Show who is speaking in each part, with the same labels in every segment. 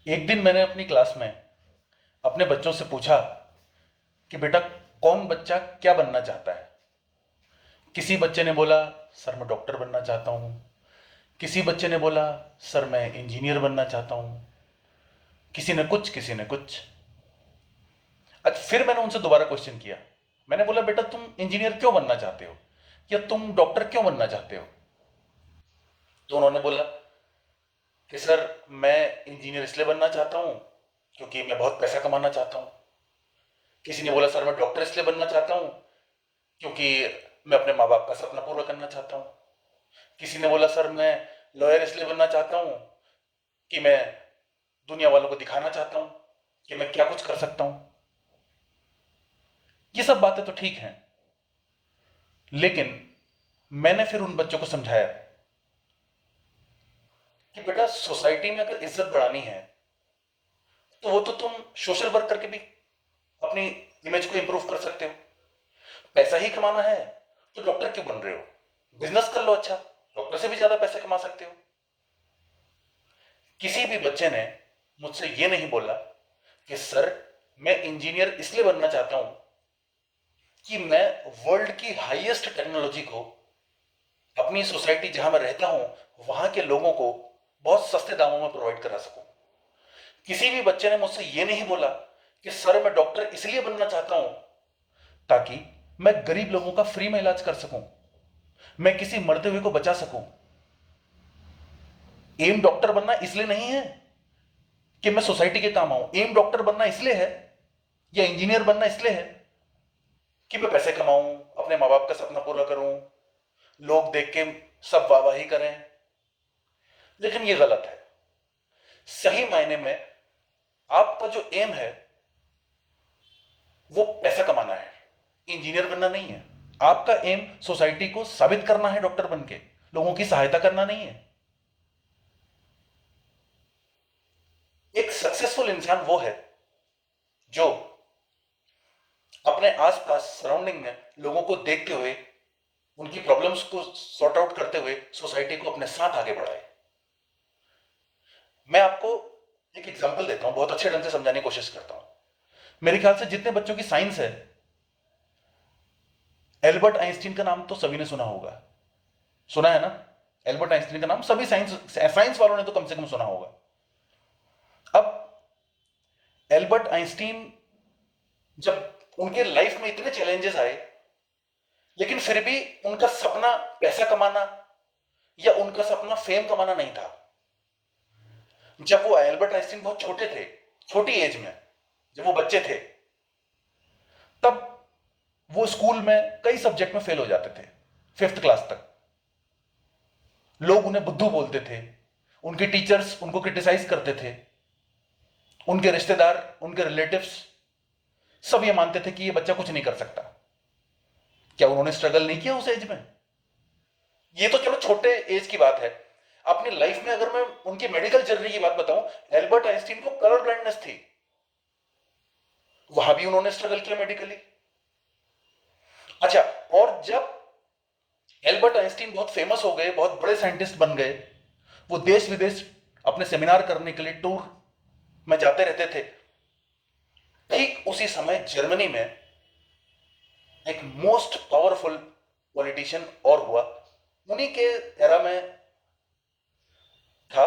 Speaker 1: एक दिन मैंने अपनी क्लास में अपने बच्चों से पूछा कि बेटा, कौन बच्चा क्या बनना चाहता है। किसी बच्चे ने बोला, सर मैं डॉक्टर बनना चाहता हूँ। किसी बच्चे ने बोला, सर मैं इंजीनियर बनना चाहता हूँ। किसी ने कुछ, किसी ने कुछ। अच्छा, फिर मैंने उनसे दोबारा क्वेश्चन किया। मैंने बोला, बेटा तुम इंजीनियर क्यों बनना चाहते हो, या तुम डॉक्टर क्यों बनना चाहते हो। तो उन्होंने बोला कि सर मैं इंजीनियर इसलिए बनना चाहता हूँ क्योंकि मैं बहुत पैसा कमाना चाहता हूँ। किसी ने बोला, सर मैं डॉक्टर इसलिए बनना चाहता हूँ क्योंकि मैं अपने माँ बाप का सपना पूरा करना चाहता हूँ। किसी ने बोला, सर मैं लॉयर इसलिए बनना चाहता हूँ कि मैं दुनिया वालों को दिखाना चाहता हूँ कि मैं क्या कुछ कर सकता हूँ। ये सब बातें तो ठीक हैं, लेकिन मैंने फिर उन बच्चों को समझाया कि बेटा, सोसाइटी में अगर इज्जत बढ़ानी है तो वो तो तुम सोशल वर्क करके भी अपनी इमेज को इंप्रूव कर सकते हो। पैसा ही कमाना है तो डॉक्टर क्यों बन रहे हो, बिजनेस कर लो। अच्छा, डॉक्टर से भी ज्यादा पैसे कमा सकते हो। किसी भी बच्चे ने मुझसे ये नहीं बोला कि सर मैं इंजीनियर इसलिए बनना चाहता हूं कि मैं वर्ल्ड की हाईएस्ट टेक्नोलॉजी को अपनी सोसाइटी जहां मैं रहता हूं वहां के लोगों को बहुत सस्ते दामों में प्रोवाइड करा सकूं। किसी भी बच्चे ने मुझसे ये नहीं बोला कि सर मैं डॉक्टर इसलिए बनना चाहता हूं ताकि मैं गरीब लोगों का फ्री में इलाज कर सकूं, मैं किसी मरते हुए को बचा सकूं। एम डॉक्टर बनना इसलिए नहीं है कि मैं सोसाइटी के काम आऊं। एम डॉक्टर बनना इसलिए है या इंजीनियर बनना इसलिए है कि मैं पैसे कमाऊं, अपने माँ बाप का सपना पूरा करूं, लोग देख के सब वाहवाही करें। लेकिन ये गलत है। सही मायने में आपका जो एम है वो पैसा कमाना है, इंजीनियर बनना नहीं है। आपका एम सोसाइटी को साबित करना है, डॉक्टर बन के लोगों की सहायता करना नहीं है। एक सक्सेसफुल इंसान वो है जो अपने आसपास सराउंडिंग में लोगों को देखते हुए, उनकी प्रॉब्लम्स को सॉर्ट आउट करते हुए सोसाइटी को अपने साथ आगे बढ़ाए। मैं आपको एक एग्जांपल देता हूं, बहुत अच्छे ढंग से समझाने की कोशिश करता हूं। मेरे ख्याल से जितने बच्चों की साइंस है, एल्बर्ट आइंस्टीन का नाम तो सभी ने सुना होगा। सुना है ना? एल्बर्ट आइंस्टीन का नाम सभी साइंस साइंस वालों ने तो कम से कम सुना होगा। अब एल्बर्ट आइंस्टीन, जब उनके लाइफ में इतने चैलेंजेस आए, लेकिन फिर भी उनका सपना पैसा कमाना या उनका सपना फेम कमाना नहीं था। जब वो एल्बर्ट आइंस्टीन बहुत छोटे थे, छोटी एज में, जब वो बच्चे थे, तब वो स्कूल में कई सब्जेक्ट में फेल हो जाते थे, फिफ्थ क्लास तक। लोग उन्हें बुद्धू बोलते थे, उनके टीचर्स उनको क्रिटिसाइज करते थे, उनके रिश्तेदार, उनके रिलेटिव्स सब ये मानते थे कि ये बच्चा कुछ नहीं कर सकता। क्या उन्होंने स्ट्रगल नहीं किया उस एज में? ये तो चलो छोटे एज की बात है। अपनी लाइफ में अगर मैं उनकी मेडिकल जर्नी की बात बताऊं, एल्बर्ट आइंस्टीन को कलर ब्लाइंडनेस थी, वहां भी उन्होंने स्ट्रगल किया मेडिकली। अच्छा, और जब एल्बर्ट आइंस्टीन बहुत फेमस हो गए, बहुत बड़े साइंटिस्ट बन गए, वो देश विदेश अपने सेमिनार करने के लिए टूर में जाते रहते थे। ठीक उसी समय जर्मनी में एक मोस्ट पावरफुल पॉलिटिशियन और हुआ, उन्हीं के एरा में था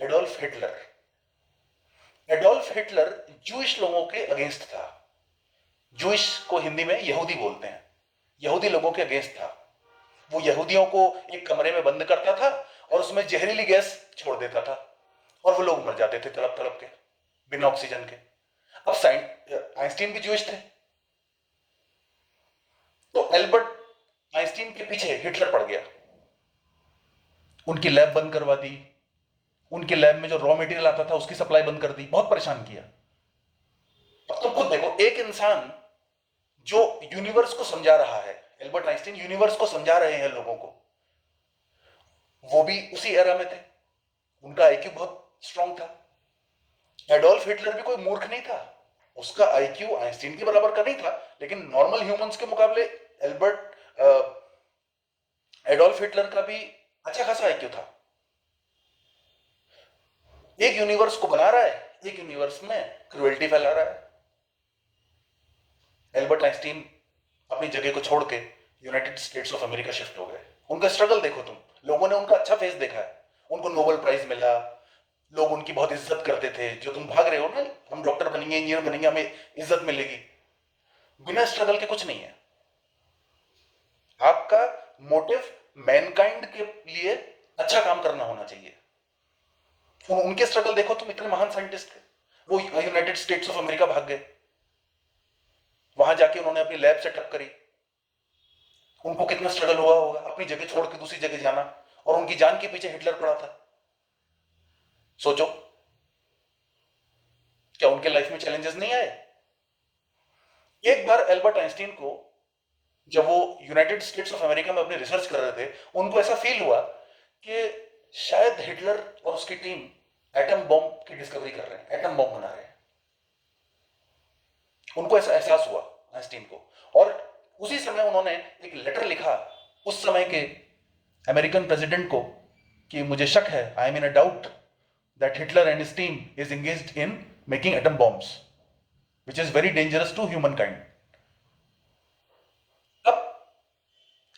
Speaker 1: Adolf Hitler. Adolf Hitler Jewish लोगों के अगेंस्ट था। जूइश को हिंदी में यहूदी बोलते हैं। यहूदी लोगों के अगेंस्ट था। वो यहूदियों को एक कमरे में बंद करता था और उसमें जहरीली गैस छोड़ देता था, और वो लोग मर जाते थे तड़प तड़प के, बिना ऑक्सीजन के। अब आइंस्टीन भी जूइश थे, तो एल्बर्ट आइंस्टीन के पीछे हिटलर पड़ गया, उनकी लैब बंद करवा दी, उनके लैब में जो रॉ मटेरियल आता था उसकी सप्लाई बंद कर दी, बहुत परेशान किया। अब तुम खुद देखो, एक इंसान जो यूनिवर्स को समझा रहा है, एल्बर्ट आइंस्टीन यूनिवर्स को समझा रहे हैं लोगों को, वो भी उसी एरा में थे, उनका आईक्यू बहुत स्ट्रांग था। एडोल्फ हिटलर भी कोई मूर्ख नहीं था, उसका आईक्यू आइंस्टीन के बराबर का नहीं था, लेकिन नॉर्मल ह्यूमंस के मुकाबले एडोल्फ हिटलर का भी अच्छा खासा आईक्यू था। एक यूनिवर्स को बना रहा है, एक यूनिवर्स में क्रुएल्टी फैला रहा है। एल्बर्ट आइंस्टीन अपनी जगह को छोड़ के United states of America shift हो गए। उनका स्ट्रगल देखो तुम, लोगों ने उनका अच्छा फेस देखा है, उनको नोबेल प्राइज मिला, लोग उनकी बहुत इज्जत करते थे। जो तुम भाग रहे हो ना, हम डॉक्टर बनेंगे, इंजीनियर बनेंगे, हमें इज्जत मिलेगी, बिना स्ट्रगल के कुछ नहीं है। आपका मोटिव मैनकाइंड के लिए अच्छा काम करना होना चाहिए। उनके स्ट्रगल देखो तुम, इतने महान साइंटिस्ट थे, वो यूनाइटेड स्टेट्स ऑफ अमेरिका भाग गए, वहां जाके उन्होंने अपनी लैब सेटअप करी। उनको कितना स्ट्रगल हुआ होगा अपनी जगह छोड़ के दूसरी जगह जाना, और उनकी जान के पीछे हिटलर पड़ा था। सोचो, क्या उनके लाइफ में चैलेंजेस नहीं आए? एक बार एल्बर्ट आइंस्टीन को, जब वो यूनाइटेड स्टेट्स ऑफ अमेरिका में अपनी रिसर्च कर रहे थे, उनको ऐसा फील हुआ कि शायद हिटलर और उसकी टीम एटम बॉम्ब की डिस्कवरी कर रहे हैं, एटम बॉम्ब बना रहे हैं। उनको ऐसा एहसास हुआ आइंस्टीन को, और उसी समय उन्होंने एक लेटर लिखा उस समय के अमेरिकन प्रेसिडेंट को कि मुझे शक है, I am in a doubt that Hitler and his team is engaged in making atom bombs which is very dangerous to humankind. अब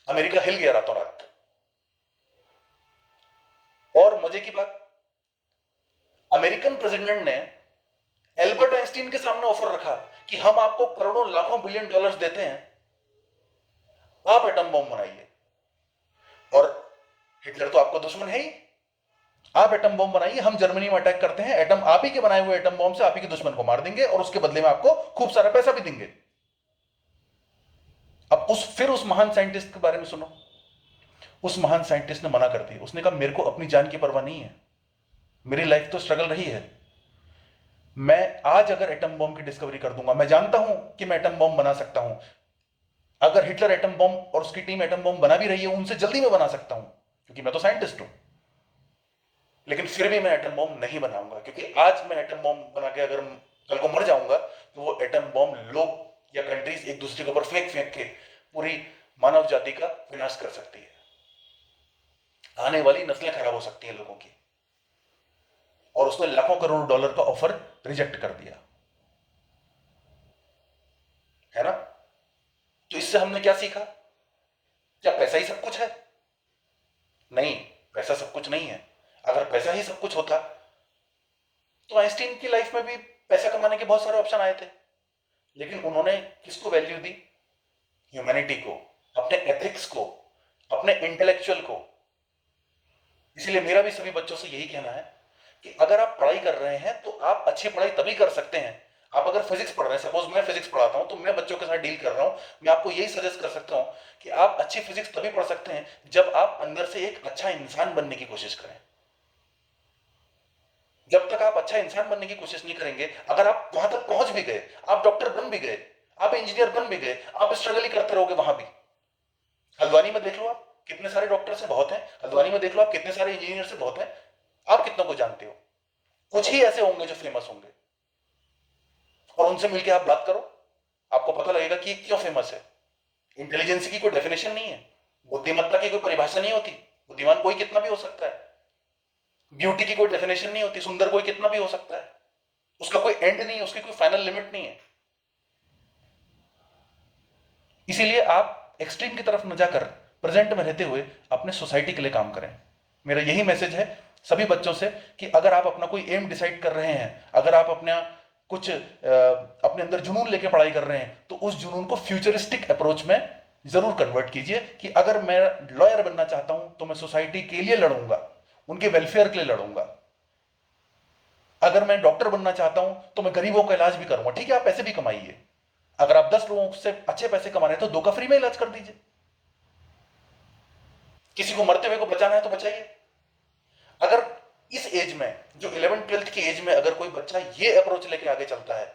Speaker 1: अमेरिका हिल गया रातों रात। और मजे की बात, अमेरिकन प्रेसिडेंट ने एल्बर्ट आइंस्टीन के सामने ऑफर रखा कि हम आपको करोड़ों लाखों बिलियन डॉलर्स देते हैं, आप एटम बॉम्ब बनाइए। और हिटलर तो आपका दुश्मन है ही, आप एटम बॉम्ब बनाइए, हम जर्मनी में अटैक करते हैं, एटम आप ही के बनाए हुए एटम बॉम्ब से आप ही के दुश्मन को मार देंगे, और उसके बदले में आपको खूब सारा पैसा भी देंगे। अब फिर उस महान साइंटिस्ट के बारे में सुनो। उस महान साइंटिस्ट ने मना कर दी, उसने कहा मेरे को अपनी जान की परवाह नहीं है, मेरी लाइफ तो स्ट्रगल रही है, मैं आज अगर एटम बॉम्ब की डिस्कवरी कर दूंगा, मैं जानता हूं कि मैं एटम बॉम्ब बना सकता हूं, अगर हिटलर एटम बॉम्ब और उसकी टीम एटम बॉम्ब बना भी रही है, उनसे जल्दी मैं बना सकता हूं क्योंकि मैं तो साइंटिस्ट हूं, लेकिन फिर भी मैं एटम बॉम्ब नहीं बनाऊंगा, क्योंकि आज मैं एटम बॉम्ब बना के अगर कल को मर जाऊंगा तो वो एटम बॉम्ब लोग या कंट्रीज एक दूसरे के ऊपर फेंक फेंक के पूरी मानव जाति का विनाश कर सकती है, आने वाली नस्लें खराब हो सकती हैं लोगों की। और उसने लाखों करोड़ डॉलर का ऑफर रिजेक्ट कर दिया, है ना? तो इससे हमने क्या सीखा? क्या पैसा ही सब कुछ है? नहीं, पैसा सब कुछ नहीं है। अगर पैसा ही सब कुछ होता तो आइंस्टीन की लाइफ में भी पैसा कमाने के बहुत सारे ऑप्शन आए थे, लेकिन उन्होंने किसको वैल्यू दी? ह्यूमैनिटी को, अपने एथिक्स को, अपने इंटेलेक्चुअल को। इसलिए मेरा भी सभी बच्चों से यही कहना है कि अगर आप पढ़ाई कर रहे हैं तो आप अच्छी पढ़ाई तभी कर सकते हैं। आप अगर फिजिक्स पढ़ रहे हैं, सपोज मैं फिजिक्स पढ़ाता हूं तो मैं बच्चों के साथ डील कर रहा हूं, मैं आपको यही सजेस्ट कर सकता हूं कि आप अच्छी फिजिक्स तभी पढ़ सकते हैं जब आप अंदर से एक अच्छा इंसान बनने की कोशिश करें। जब तक आप अच्छा इंसान बनने की कोशिश नहीं करेंगे, अगर आप वहां तक पहुंच भी गए, आप डॉक्टर बन भी गए, आप इंजीनियर बन भी गए, आप स्ट्रगल ही करते रहोगे वहां भी। हल्द्वानी में देख लो आप, कितने सारे डॉक्टर से बहुत हैं, हल्द्वानी में देख लो आप, कितने सारे इंजीनियर से बहुत हैं। आप कितनों को जानते हो? कुछ ही ऐसे होंगे जो फेमस होंगे, और उनसे मिलकर आप बात करो, आपको पता लगेगा कि क्यों फेमस है। इंटेलिजेंस की कोई डेफिनेशन नहीं है, बुद्धिमत्ता की कोई परिभाषा नहीं होती, बुद्धिमान कोई कितना भी हो सकता है। ब्यूटी की कोई डेफिनेशन नहीं होती, सुंदर कोई कितना भी हो सकता है, उसका कोई एंड नहीं है, उसकी कोई फाइनल लिमिट नहीं है। इसीलिए आप एक्सट्रीम की तरफ न जाकर प्रेजेंट में रहते हुए अपने सोसाइटी के लिए काम करें। मेरा यही मैसेज है सभी बच्चों से कि अगर आप अपना कोई एम डिसाइड कर रहे हैं, अगर आप अपना कुछ अपने अंदर जुनून लेके पढ़ाई कर रहे हैं, तो उस जुनून को फ्यूचरिस्टिक अप्रोच में जरूर कन्वर्ट कीजिए कि अगर मैं लॉयर बनना चाहता हूं तो मैं सोसाइटी के लिए लड़ूंगा, उनके वेलफेयर के लिए लड़ूंगा। अगर मैं डॉक्टर बनना चाहता हूं तो मैं गरीबों का इलाज भी करूंगा। ठीक है, आप पैसे भी कमाइए, अगर आप 10 लोगों से अच्छे पैसे कमा रहे हैं तो 2 का फ्री में इलाज कर दीजिए। किसी को मरते हुए को बचाना है तो बचाइए। अगर इस एज में, जो 11th-12th की एज में, अगर कोई बच्चा ये अप्रोच लेके आगे चलता है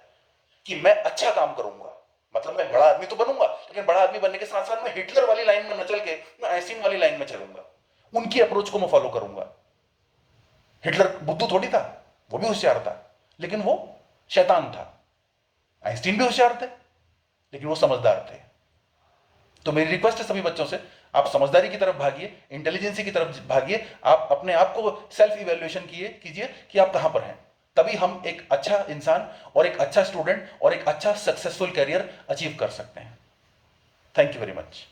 Speaker 1: कि मैं अच्छा काम करूंगा, मतलब मैं बड़ा आदमी तो बनूंगा, लेकिन बड़ा आदमी बनने के साथ साथ मैं हिटलर वाली लाइन में न चल के मैं आइंस्टीन वाली लाइन में चलूंगा, उनकी अप्रोच को मैं फॉलो करूंगा। हिटलर बुद्धू थोड़ी था, वो भी होशियार था, लेकिन वो शैतान था। आइंस्टीन भी होशियार थे, लेकिन वो समझदार थे। तो मेरी रिक्वेस्ट है सभी बच्चों से, आप समझदारी की तरफ भागिए, इंटेलिजेंसी की तरफ भागिए, आप अपने आप को सेल्फ इवेल्युएशन कीजिए कि आप कहां पर हैं। तभी हम एक अच्छा इंसान और एक अच्छा स्टूडेंट और एक अच्छा सक्सेसफुल करियर अचीव कर सकते हैं। Thank you very much.